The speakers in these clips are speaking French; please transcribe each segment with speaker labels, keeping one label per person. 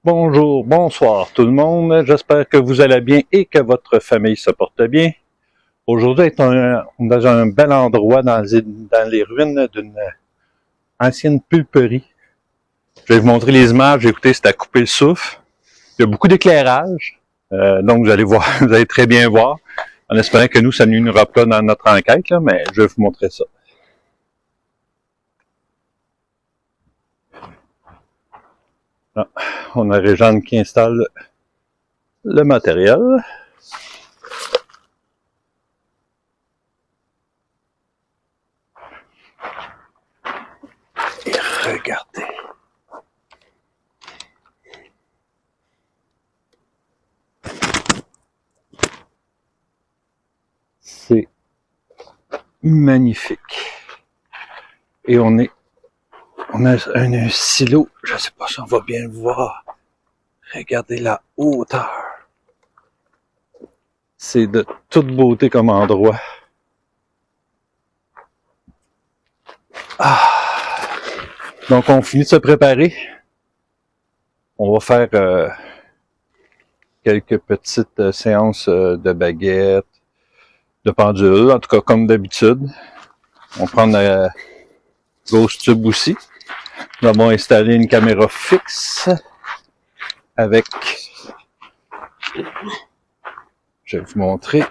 Speaker 1: Bonjour, bonsoir tout le monde. J'espère que vous allez bien et que votre famille se porte bien. Aujourd'hui, on est dans un bel endroit dans les ruines d'une ancienne pulperie. Je vais vous montrer les images. Écoutez, c'est à couper le souffle. Il y a beaucoup d'éclairage. Donc, vous allez voir, vous allez très bien voir. En espérant que nous, ça ne nuira pas dans notre enquête, là, mais je vais vous montrer ça. Là, on a Réjeanne qui installe le matériel. Et regardez. C'est magnifique. Et on a un silo, je ne sais pas si on va bien le voir. Regardez la hauteur. C'est de toute beauté comme endroit. Donc on finit de se préparer. On va faire quelques petites séances de baguettes, de pendule, en tout cas comme d'habitude. On va prendre la Ghost Tube aussi. Nous avons installé une caméra fixe avec, je vais vous montrer,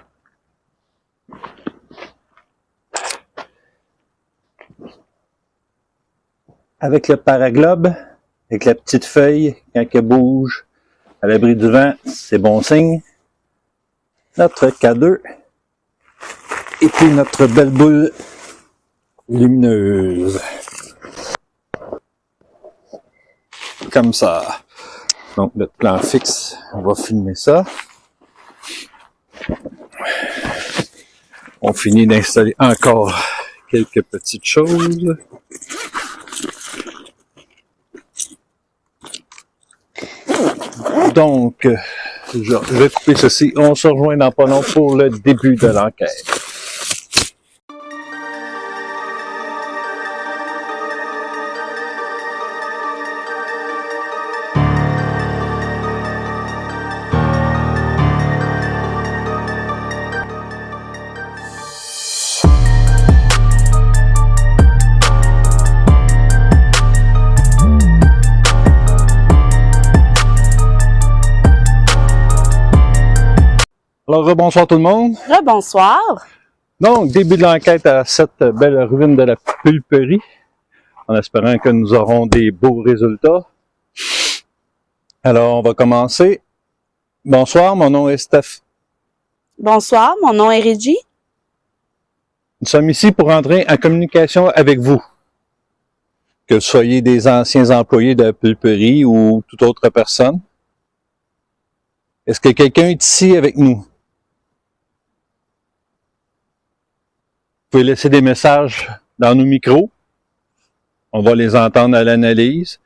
Speaker 1: avec le paraglobe, avec la petite feuille, quand elle bouge à l'abri du vent, c'est bon signe. Notre K2 et puis notre belle boule lumineuse. Comme ça. Donc, notre plan fixe, on va filmer ça. On finit d'installer encore quelques petites choses. Donc, je vais couper ceci. On se rejoint dans pas long pour le début de l'enquête. Alors, bonsoir tout le monde.
Speaker 2: Bonsoir.
Speaker 1: Donc, début de l'enquête à cette belle ruine de la pulperie, en espérant que nous aurons des beaux résultats. Alors, on va commencer. Bonsoir, mon nom est Steph.
Speaker 2: Bonsoir, mon nom est Régie.
Speaker 1: Nous sommes ici pour entrer en communication avec vous. Que vous soyez des anciens employés de la pulperie ou toute autre personne. Est-ce que quelqu'un est ici avec nous? Vous pouvez laisser des messages dans nos micros. On va les entendre à l'analyse.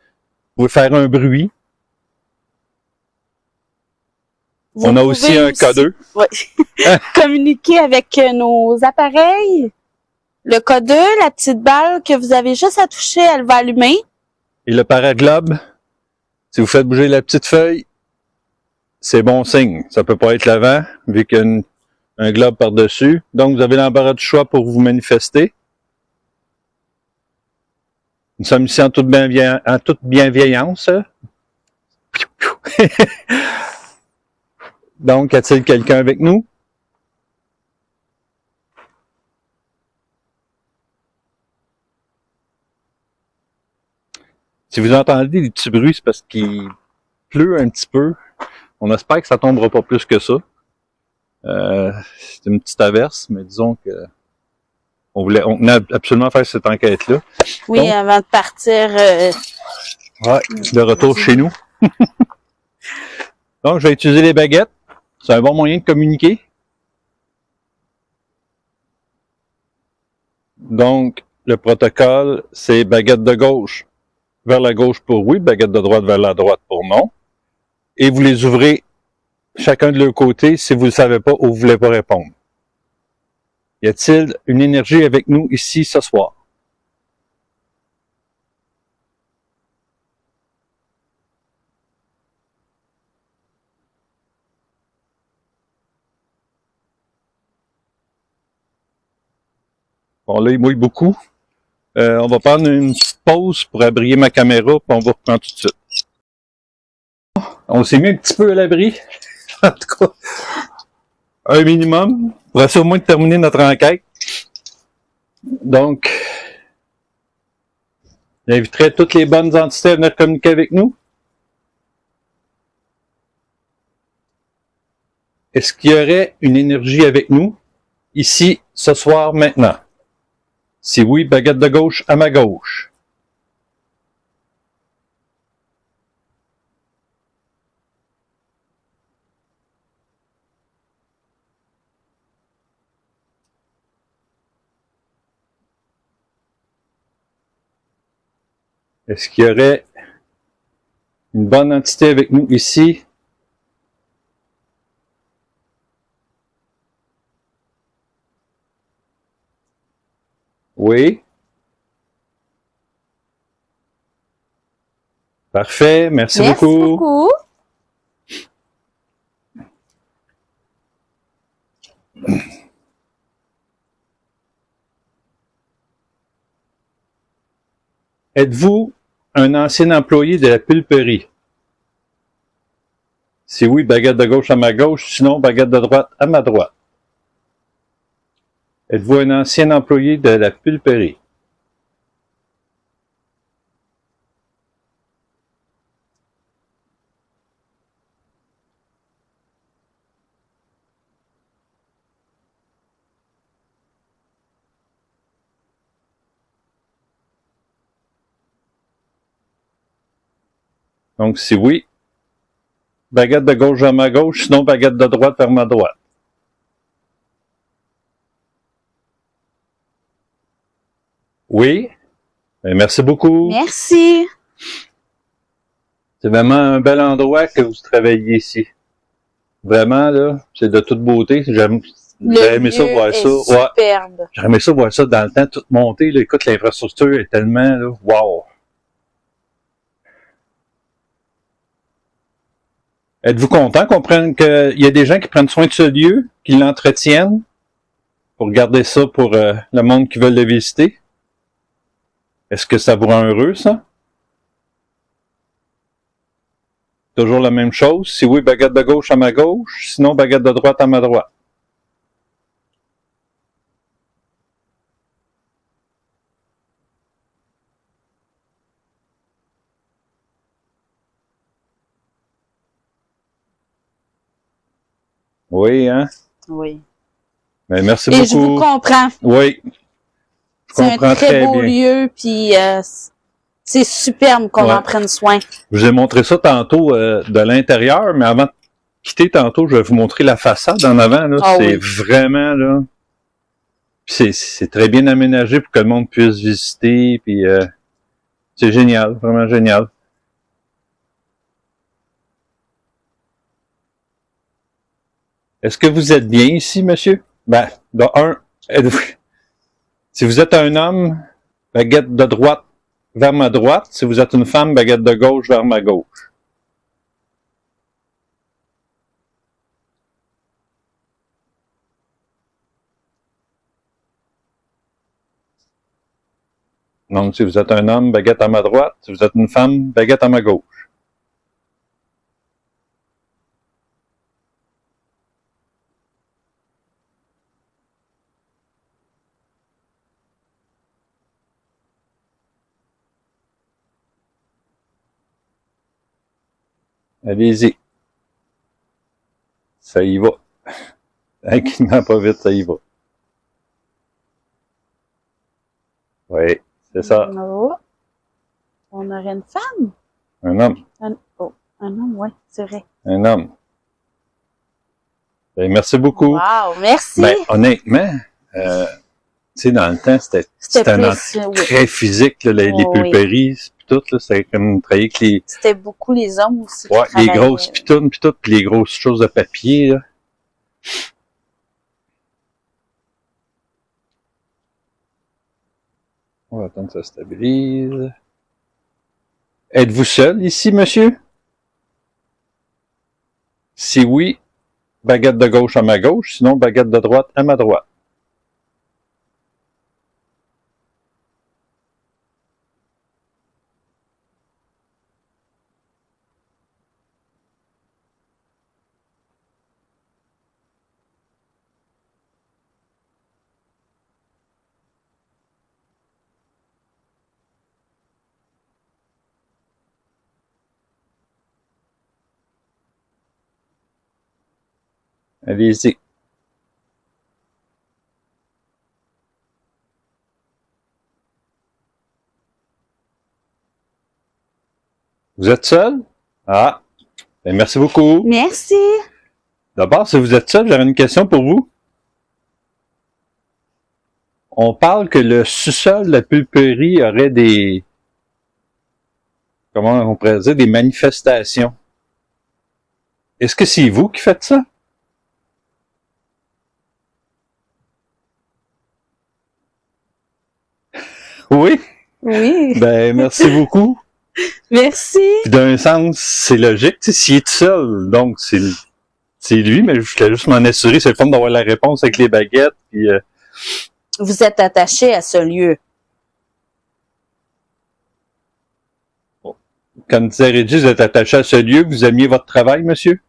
Speaker 1: Vous pouvez faire un bruit. On a aussi un K2.
Speaker 2: Oui. Communiquer avec nos appareils. Le K2, la petite balle que vous avez juste à toucher, elle va allumer.
Speaker 1: Et le paraglobe, si vous faites bouger la petite feuille, c'est bon signe. Ça peut pas être le vent, vu qu'il y a un globe par-dessus. Donc, vous avez l'embarras du choix pour vous manifester. Nous sommes ici en toute bienveillance. Donc, y a-t-il quelqu'un avec nous? Si vous entendez des petits bruits, c'est parce qu'il pleut un petit peu. On espère que ça tombera pas plus que ça. C'est une petite averse, mais disons que on tenait absolument faire cette enquête-là.
Speaker 2: Oui, donc, avant de partir.
Speaker 1: Ouais, de retour chez nous. Donc, je vais utiliser les baguettes. C'est un bon moyen de communiquer. Donc, le protocole, c'est baguette de gauche vers la gauche pour oui, baguette de droite vers la droite pour non. Et vous les ouvrez chacun de leur côté si vous ne le savez pas ou vous ne voulez pas répondre. Y a-t-il une énergie avec nous ici ce soir? Bon, là, il mouille beaucoup. On va prendre une petite pause pour abrier ma caméra, puis on va reprendre tout de suite. On s'est mis un petit peu à l'abri. En tout cas, un minimum. Pour essayer au moins de terminer notre enquête. Donc, j'inviterai toutes les bonnes entités à venir communiquer avec nous. Est-ce qu'il y aurait une énergie avec nous, ici, ce soir, maintenant? Si oui, baguette de gauche à ma gauche. Est-ce qu'il y aurait une bonne entité avec nous ici? Oui. Parfait. Merci beaucoup.
Speaker 2: Merci beaucoup.
Speaker 1: Êtes-vous un ancien employé de la pulperie? Si oui, baguette de gauche à ma gauche, sinon baguette de droite à ma droite. Êtes-vous un ancien employé de la pulperie? Donc, si oui, baguette de gauche vers ma gauche, sinon baguette de droite vers ma droite. Oui. Bien, merci beaucoup.
Speaker 2: Merci.
Speaker 1: C'est vraiment un bel endroit que vous travaillez ici. Vraiment, là, c'est de toute beauté. J'aime aimé ça voir ça.
Speaker 2: Superbe.
Speaker 1: Ouais. J'aurais aimé ça voir ça dans le temps, tout monté. Là. Écoute, l'infrastructure est tellement, là, wow. Êtes-vous content qu'on prenne qu'il y a des gens qui prennent soin de ce lieu, qui l'entretiennent pour garder ça pour le monde qui veut le visiter? Est-ce que ça vous rend heureux, ça? Toujours la même chose? Si oui, baguette de gauche à ma gauche, sinon baguette de droite à ma droite. Oui, hein?
Speaker 2: Oui.
Speaker 1: Ben, merci
Speaker 2: Et
Speaker 1: beaucoup.
Speaker 2: je vous comprends.
Speaker 1: Oui. Je
Speaker 2: C'est
Speaker 1: comprends
Speaker 2: un très beau
Speaker 1: bien.
Speaker 2: lieu, puis c'est superbe qu'on
Speaker 1: Ouais.
Speaker 2: en prenne soin.
Speaker 1: Je vous ai montré ça tantôt de l'intérieur, mais avant de quitter tantôt, je vais vous montrer la façade en avant. Là.
Speaker 2: Ah
Speaker 1: c'est
Speaker 2: oui.
Speaker 1: vraiment là. C'est très bien aménagé pour que le monde puisse visiter. Puis c'est génial, vraiment génial. Est-ce que vous êtes bien ici, monsieur? Ben, de un, si vous êtes un homme, baguette de droite vers ma droite. Si vous êtes une femme, baguette de gauche vers ma gauche. Donc, si vous êtes un homme, baguette à ma droite. Si vous êtes une femme, baguette à ma gauche. Allez-y. Ça y va. Tranquillement, pas vite, ça y va. Oui, c'est ça.
Speaker 2: Oh. On aurait une femme.
Speaker 1: Un homme.
Speaker 2: Un homme, oui, c'est vrai.
Speaker 1: Un homme. Ben, merci beaucoup.
Speaker 2: Wow, merci.
Speaker 1: Ben, honnêtement, tu sais, dans le temps, c'était un très physique, là, les pulperies, puis tout, là, c'était comme travailler avec les...
Speaker 2: C'était beaucoup les hommes aussi.
Speaker 1: Ouais, les grosses pitounes, puis tout, puis les grosses choses de papier, là. On va attendre que ça stabilise. Êtes-vous seul ici, monsieur? Si oui, baguette de gauche à ma gauche, sinon baguette de droite à ma droite. Allez-y. Vous êtes seul? Ah, ben merci beaucoup.
Speaker 2: Merci.
Speaker 1: D'abord, si vous êtes seul, j'avais une question pour vous. On parle que le sous-sol de la pulperie aurait des... Comment on pourrait dire? Des manifestations. Est-ce que c'est vous qui faites ça? Oui?
Speaker 2: Oui.
Speaker 1: Ben, merci beaucoup.
Speaker 2: Merci.
Speaker 1: Puis d'un sens, c'est logique. Tu sais, s'il est tout seul, donc c'est lui, mais je voulais juste m'en assurer. C'est le fun d'avoir la réponse avec les baguettes. Puis,
Speaker 2: Vous êtes attaché à ce lieu.
Speaker 1: comme disait Régis, vous êtes attaché à ce lieu. Vous aimiez votre travail, monsieur?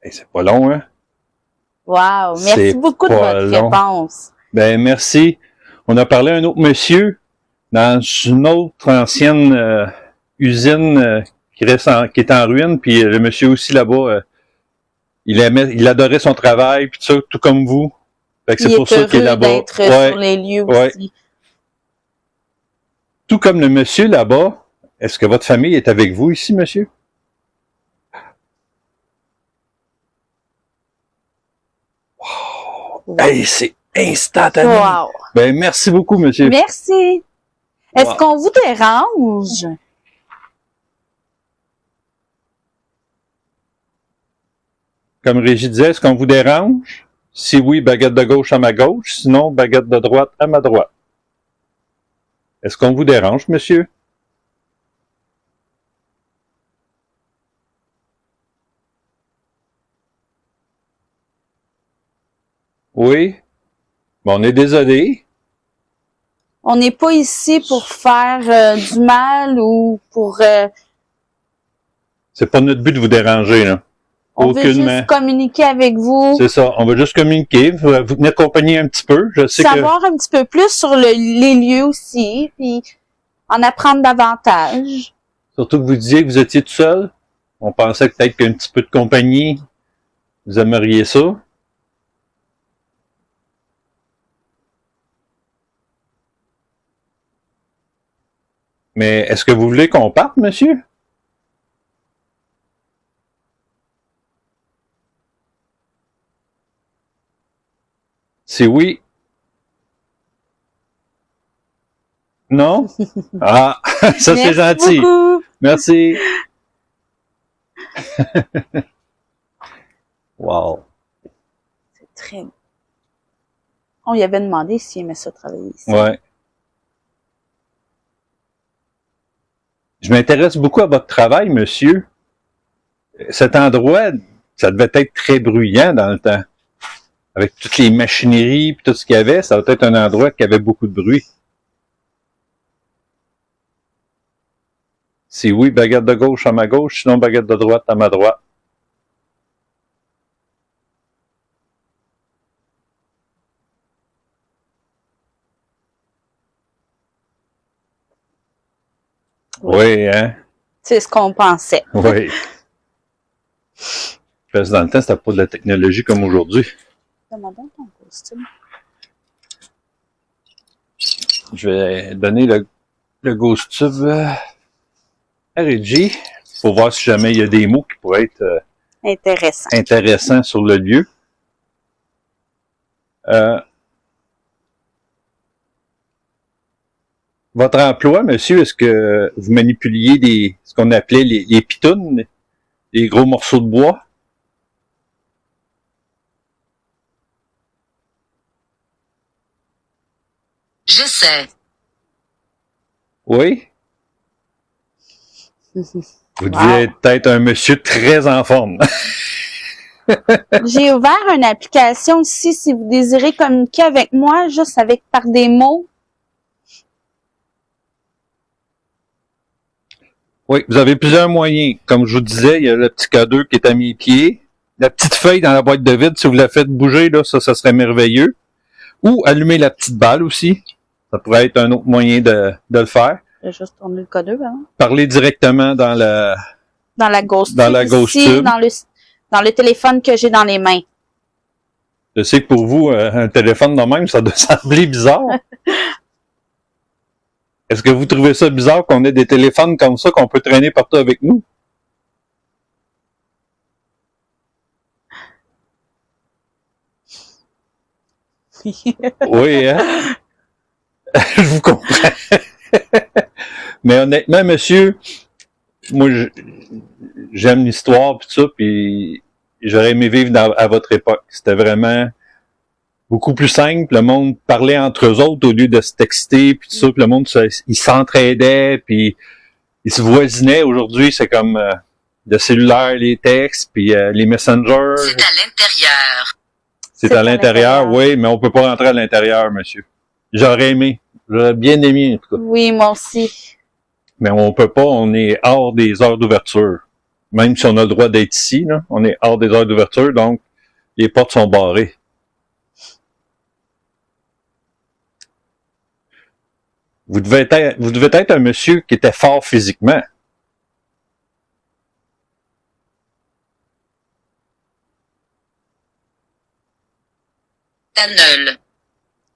Speaker 1: Eh, c'est pas long, hein?
Speaker 2: Wow. Merci
Speaker 1: C'est
Speaker 2: beaucoup de
Speaker 1: pas
Speaker 2: votre
Speaker 1: long.
Speaker 2: réponse.
Speaker 1: Ben, merci. On a parlé à un autre monsieur dans une autre ancienne usine qui est en ruine, puis le monsieur aussi là-bas, il adorait son travail, puis tout ça, tout comme vous. Fait que c'est pour ça qu'il est là-bas.
Speaker 2: d'être sur les lieux aussi.
Speaker 1: Tout comme le monsieur là-bas, est-ce que votre famille est avec vous ici, monsieur? Wow. Hey, c'est instantané.
Speaker 2: Wow.
Speaker 1: Ben, merci beaucoup, monsieur.
Speaker 2: Merci. Est-ce
Speaker 1: Wow.
Speaker 2: qu'on vous dérange?
Speaker 1: Comme Régis disait, est-ce qu'on vous dérange? Si oui, baguette de gauche à ma gauche, sinon baguette de droite à ma droite. Est-ce qu'on vous dérange, monsieur? Oui? Bon, on est désolé.
Speaker 2: On n'est pas ici pour faire du mal ou pour...
Speaker 1: C'est pas notre but de vous déranger, là.
Speaker 2: on veut
Speaker 1: Aucunement.
Speaker 2: juste communiquer avec vous,
Speaker 1: C'est ça, on va juste communiquer, vous venez accompagner un petit peu. Je sais
Speaker 2: savoir un petit peu plus sur les lieux aussi, puis en apprendre davantage.
Speaker 1: surtout que vous disiez que vous étiez tout seul. On pensait que peut-être qu'un petit peu de compagnie, vous aimeriez ça. Mais est-ce que vous voulez qu'on parte, monsieur? Si oui. Non? Ah, ça c'est gentil.
Speaker 2: Beaucoup.
Speaker 1: Merci. Wow.
Speaker 2: C'est très... On lui avait demandé s'il aimait ça travailler ici.
Speaker 1: Ouais. Je m'intéresse beaucoup à votre travail, monsieur. Cet endroit, ça devait être très bruyant dans le temps. Avec toutes les machineries et tout ce qu'il y avait, ça devait être un endroit qui avait beaucoup de bruit. Si oui, baguette de gauche à ma gauche, sinon baguette de droite à ma droite. Oui, hein?
Speaker 2: C'est ce qu'on pensait.
Speaker 1: Oui. Parce que dans le temps, c'était pas de la technologie comme aujourd'hui.
Speaker 2: Demandons ton costume.
Speaker 1: Je vais donner le Ghost Tube à Reggie pour voir si jamais il y a des mots qui pourraient être
Speaker 2: Intéressant.
Speaker 1: intéressants sur le lieu. Votre emploi, monsieur, est-ce que vous manipuliez ce qu'on appelait les pitounes, les gros morceaux de bois?
Speaker 3: Je sais.
Speaker 1: Oui? Vous deviez être peut-être un monsieur très en forme.
Speaker 2: J'ai ouvert une application ici si vous désirez communiquer avec moi, juste par des mots.
Speaker 1: Oui, vous avez plusieurs moyens. Comme je vous disais, il y a le petit cadeau qui est à mes pieds. La petite feuille dans la boîte de vide, si vous la faites bouger, là, ça serait merveilleux. Ou allumer la petite balle aussi. Ça pourrait être un autre moyen de le faire.
Speaker 2: Je vais juste tourner le code 2, hein?
Speaker 1: Parler directement dans
Speaker 2: Dans la Ghost
Speaker 1: Dans
Speaker 2: Tube.
Speaker 1: la Ghost
Speaker 2: Ici,
Speaker 1: Tube.
Speaker 2: dans le téléphone que j'ai dans les mains.
Speaker 1: Je sais que pour vous, un téléphone de même, ça doit sembler bizarre. Est-ce que vous trouvez ça bizarre qu'on ait des téléphones comme ça qu'on peut traîner partout avec nous? Oui, hein? Je vous comprends. Mais honnêtement, monsieur, moi, j'aime l'histoire pis tout ça, puis j'aurais aimé vivre à votre époque. C'était vraiment beaucoup plus simple. Le monde parlait entre eux autres au lieu de se texter puis tout ça. Puis le monde, il s'entraidait, puis il se voisinait. Aujourd'hui, c'est comme le cellulaire, les textes, puis les messengers.
Speaker 3: C'est à l'intérieur.
Speaker 1: C'est à l'intérieur, oui, mais on peut pas rentrer à l'intérieur, monsieur. J'aurais aimé. J'aurais bien aimé, en tout cas.
Speaker 2: Oui, moi aussi.
Speaker 1: Mais on peut pas, on est hors des heures d'ouverture. Même si on a le droit d'être ici, là, on est hors des heures d'ouverture, donc les portes sont barrées. Vous devez être un monsieur qui était fort physiquement.
Speaker 3: Tunnel.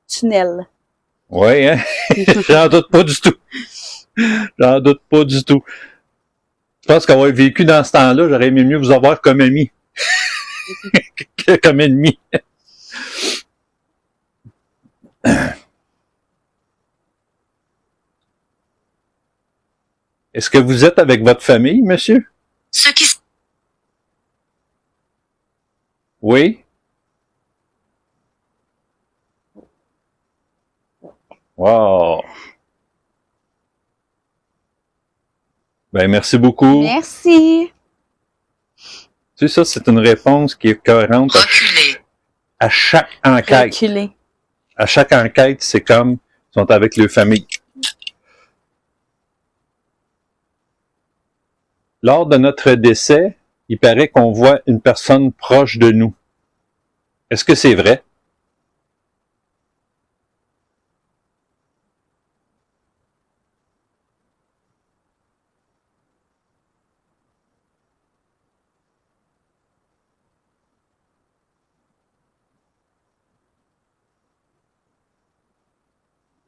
Speaker 2: Tunnel.
Speaker 1: Oui, hein? J'en doute pas du tout. J'en doute pas du tout. Je pense qu'avoir vécu dans ce temps-là, j'aurais aimé mieux vous avoir comme ami que comme ennemi. Est-ce que vous êtes avec votre famille, monsieur?
Speaker 3: Ce qui
Speaker 1: Oui? Wow! Ben, merci beaucoup.
Speaker 2: Merci.
Speaker 1: Tu sais, ça, c'est une réponse qui est cohérente
Speaker 3: reculer.
Speaker 1: à chaque enquête.
Speaker 2: Reculer.
Speaker 1: À chaque enquête, c'est comme ils sont avec leur famille. Lors de notre décès, il paraît qu'on voit une personne proche de nous. Est-ce que c'est vrai?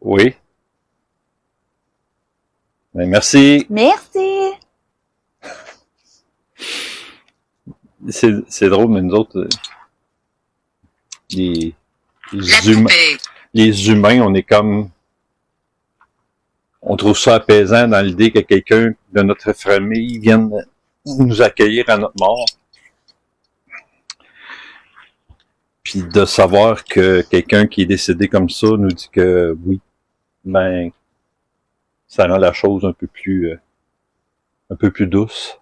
Speaker 1: Oui. Ben, merci.
Speaker 2: Merci.
Speaker 1: C'est drôle, mais nous autres, les
Speaker 3: La
Speaker 1: humains,
Speaker 3: poupée.
Speaker 1: les humains, on est comme, on trouve ça apaisant dans l'idée que quelqu'un de notre famille vienne nous accueillir à notre mort. Puis de savoir que quelqu'un qui est décédé comme ça nous dit que oui, ben, ça rend la chose un peu plus douce.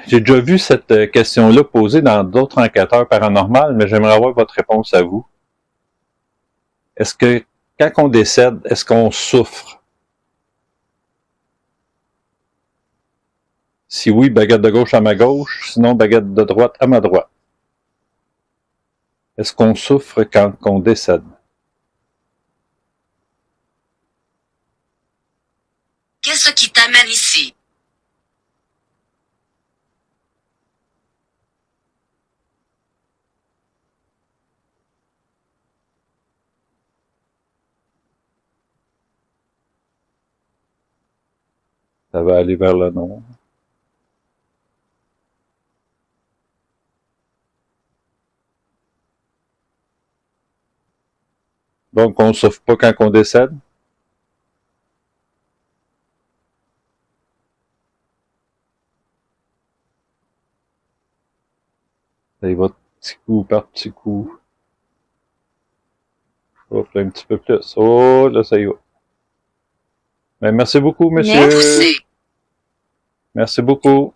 Speaker 1: J'ai déjà vu cette question-là posée dans d'autres enquêteurs paranormaux, mais j'aimerais avoir votre réponse à vous. Est-ce que, quand on décède, est-ce qu'on souffre? Si oui, baguette de gauche à ma gauche, sinon baguette de droite à ma droite. Est-ce qu'on souffre quand on décède?
Speaker 3: Qu'est-ce qui t'amène ici?
Speaker 1: Ça va aller vers le nord. Donc, on ne souffre pas quand on décède? Ça y va petit coup par petit coup. Hop, là, un petit peu plus. Oh, là, ça y va. Ben, merci beaucoup, monsieur.
Speaker 3: Merci.
Speaker 1: Merci beaucoup.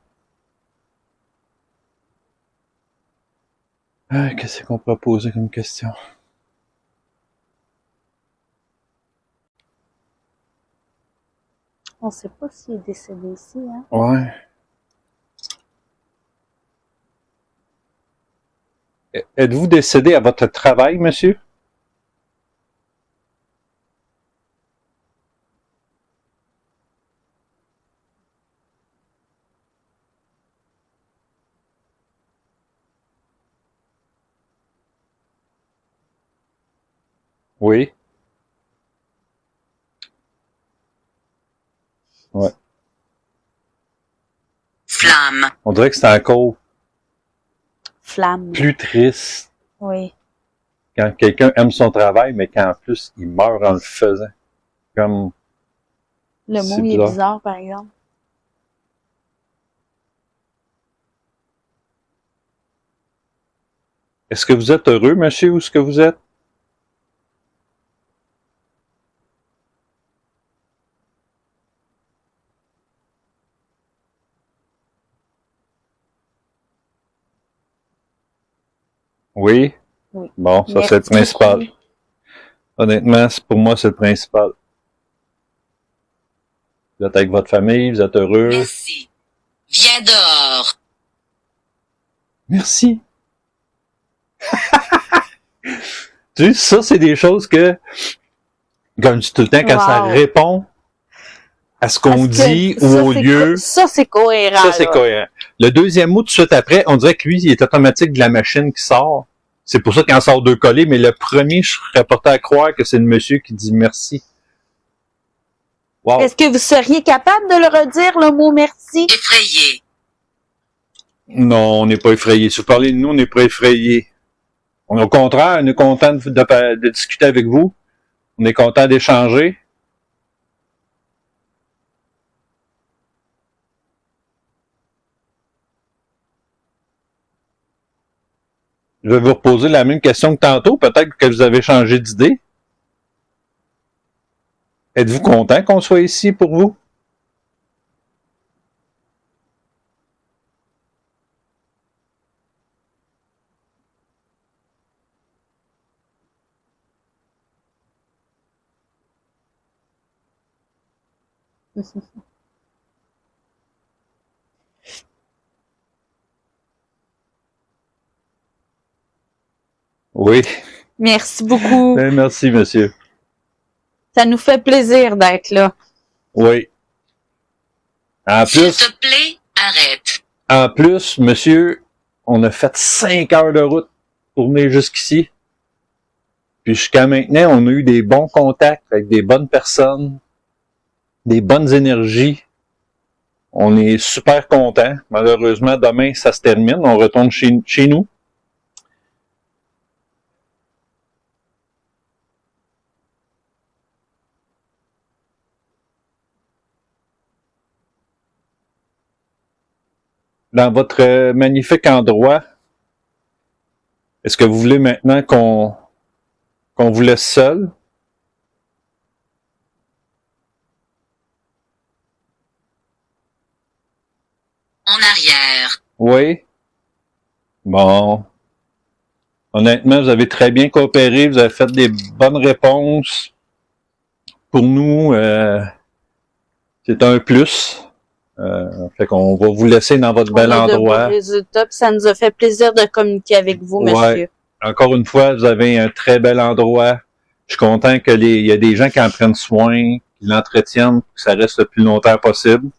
Speaker 1: Ah, qu'est-ce qu'on peut poser comme question?
Speaker 2: On sait pas s'il est décédé ici, hein?
Speaker 1: Ouais. Êtes-vous décédé à votre travail, monsieur? Oui. Ouais.
Speaker 3: Flamme.
Speaker 1: On dirait que c'est encore
Speaker 2: Flamme.
Speaker 1: plus triste
Speaker 2: Oui.
Speaker 1: quand quelqu'un aime son travail, mais qu'en plus, il meurt en le faisant. Comme,
Speaker 2: Le
Speaker 1: c'est
Speaker 2: mot il est
Speaker 1: bizarre.
Speaker 2: bizarre, par exemple.
Speaker 1: Est-ce que vous êtes heureux, monsieur, où est-ce que vous êtes? Oui?
Speaker 2: Oui.
Speaker 1: Bon, ça,
Speaker 2: Merci
Speaker 1: c'est le principal.
Speaker 2: beaucoup.
Speaker 1: Honnêtement, pour moi, c'est le principal. Vous êtes avec votre famille, vous êtes heureux.
Speaker 3: Merci. Viens dehors.
Speaker 1: Merci. Tu sais, ça, c'est des choses que, comme je dis tout le temps, quand ça
Speaker 2: Wow.
Speaker 1: répond à ce qu'on
Speaker 2: Parce que
Speaker 1: dit
Speaker 2: ça,
Speaker 1: ou au
Speaker 2: c'est
Speaker 1: lieu,
Speaker 2: ça, c'est cohérent.
Speaker 1: ça, c'est
Speaker 2: là.
Speaker 1: cohérent. Le deuxième mot, tout de suite après, on dirait que lui, il est automatique de la machine qui sort. C'est pour ça qu'il en sort deux collés, mais le premier, je serais porté à croire que c'est le monsieur qui dit merci. Wow.
Speaker 2: Est-ce que vous seriez capable de le redire, le mot merci?
Speaker 3: Effrayé.
Speaker 1: Non, on n'est pas effrayé. Si vous parlez de nous, on n'est pas effrayé. Au contraire, on est content de discuter avec vous. On est content d'échanger. Je vais vous reposer la même question que tantôt. Peut-être que vous avez changé d'idée. Êtes-vous content qu'on soit ici pour vous? Oui.
Speaker 2: Merci beaucoup.
Speaker 1: Merci, monsieur.
Speaker 2: Ça nous fait plaisir d'être là.
Speaker 1: Oui. En
Speaker 3: S'il
Speaker 1: plus,
Speaker 3: te plaît, arrête.
Speaker 1: monsieur, on a fait 5 heures de route pour venir jusqu'ici. Puis jusqu'à maintenant, on a eu des bons contacts avec des bonnes personnes, des bonnes énergies. On est super contents. Malheureusement, demain, ça se termine. On retourne chez nous. Dans votre magnifique endroit, est-ce que vous voulez maintenant qu'on vous laisse seul?
Speaker 3: En arrière.
Speaker 1: Oui? Bon. Honnêtement, vous avez très bien coopéré, vous avez fait des bonnes réponses. Pour nous, c'est un plus. Fait qu'on va vous laisser dans votre bel
Speaker 2: On a de
Speaker 1: endroit.
Speaker 2: beaux résultats, puis ça nous a fait plaisir de communiquer avec vous,
Speaker 1: Ouais.
Speaker 2: monsieur.
Speaker 1: Encore une fois, vous avez un très bel endroit. Je suis content que il y a des gens qui en prennent soin, qui l'entretiennent, que ça reste le plus longtemps possible.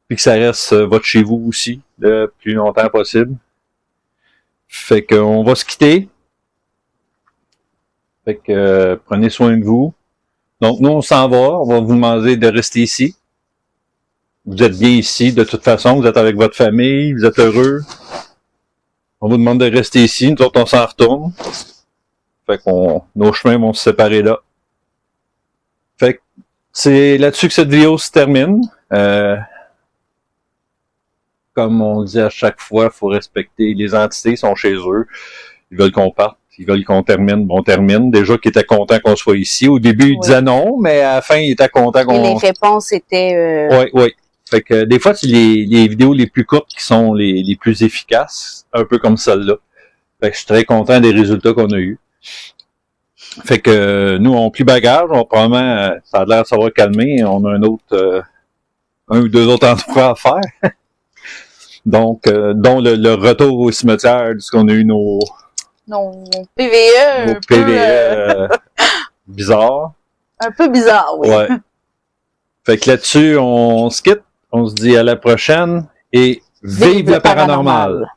Speaker 1: Puis que ça reste votre chez vous aussi, le plus longtemps possible. Fait qu'on va se quitter. Fait que prenez soin de vous. Donc nous, on s'en va. On va vous demander de rester ici. Vous êtes bien ici, de toute façon. Vous êtes avec votre famille, vous êtes heureux. On vous demande de rester ici. Nous autres, on s'en retourne. Fait qu'on nos chemins vont se séparer là. Fait que c'est là-dessus que cette vidéo se termine. Comme on dit à chaque fois, il faut respecter les entités, ils sont chez eux. Ils veulent qu'on parte, ils veulent qu'on termine, bon, on termine. Déjà qu'ils étaient contents qu'on soit ici. Au début, ils disaient non, mais à la fin, ils étaient contents
Speaker 2: Et
Speaker 1: qu'on...
Speaker 2: les réponses étaient...
Speaker 1: Oui. Fait que des fois, c'est les vidéos les plus courtes qui sont les plus efficaces, un peu comme celle-là. Fait que je suis très content des résultats qu'on a eus. Fait que nous, on plie bagage, on probablement, ça a l'air de s'avoir calmé, on a un ou deux autres endroits à faire. Donc, dont le retour au cimetière, puisqu'on a eu nos
Speaker 2: PVE,
Speaker 1: PVE bizarres.
Speaker 2: un peu bizarre, oui.
Speaker 1: Ouais. Fait que là-dessus, on se quitte, on se dit à la prochaine et vive le paranormal!